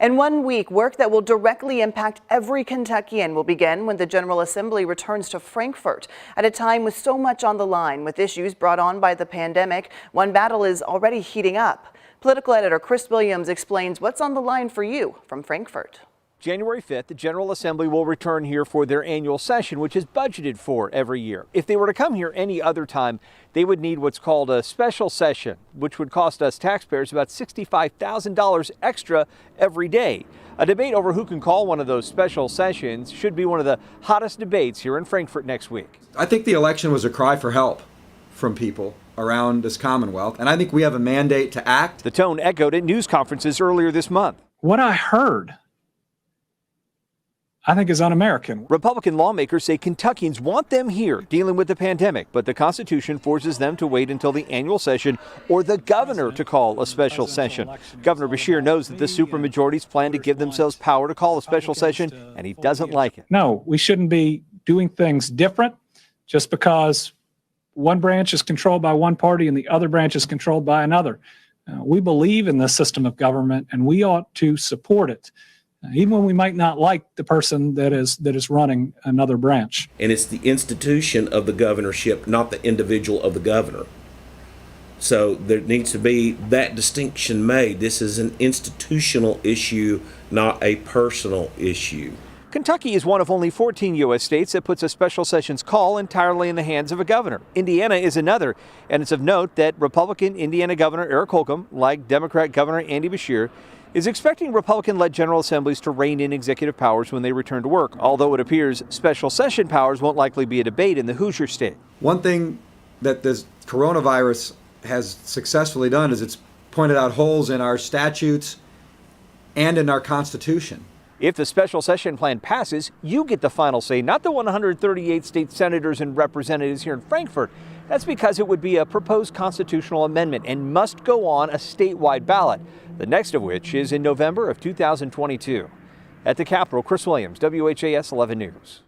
In 1 week, work that will directly impact every Kentuckian will begin when the General Assembly returns to Frankfort. At a time with so much on the line, with issues brought on by the pandemic, one battle is already heating up. Political editor Chris Williams explains what's on the line for you from Frankfort. January 5th, the General Assembly will return here for their annual session, which is budgeted for every year. If they were to come here any other time, they would need what's called a special session, which would cost us taxpayers about $65,000 extra every day. A debate over who can call one of those special sessions should be one of the hottest debates here in Frankfort next week. I think the election was a cry for help from people around this Commonwealth, and I think we have a mandate to act. The tone echoed at news conferences earlier this month. What I heard, I think, is un-American. Republican lawmakers say Kentuckians want them here dealing with the pandemic, but the Constitution forces them to wait until the annual session or the governor to call a special session. Governor Beshear knows that the supermajorities plan to give themselves power to call a special session, and he doesn't like it. No, we shouldn't be doing things different just because one branch is controlled by one party and the other branch is controlled by another. We believe in the system of government, and we ought to support it, even when we might not like the person that is running another branch. And it's the institution of the governorship, not the individual of the governor. So there needs to be that distinction made. This is an institutional issue, not a personal issue. Kentucky is one of only 14 U.S. states that puts a special sessions call entirely in the hands of a governor. Indiana is another, and it's of note that Republican Indiana Governor Eric Holcomb, like Democrat Governor Andy Beshear, is expecting Republican-led General Assemblies to rein in executive powers when they return to work, although it appears special session powers won't likely be a debate in the Hoosier state. One thing that this coronavirus has successfully done is it's pointed out holes in our statutes and in our Constitution. If the special session plan passes, you get the final say, not the 138 state senators and representatives here in Frankfort. That's because it would be a proposed constitutional amendment and must go on a statewide ballot, the next of which is in November of 2022. At the Capitol, Chris Williams, WHAS 11 News.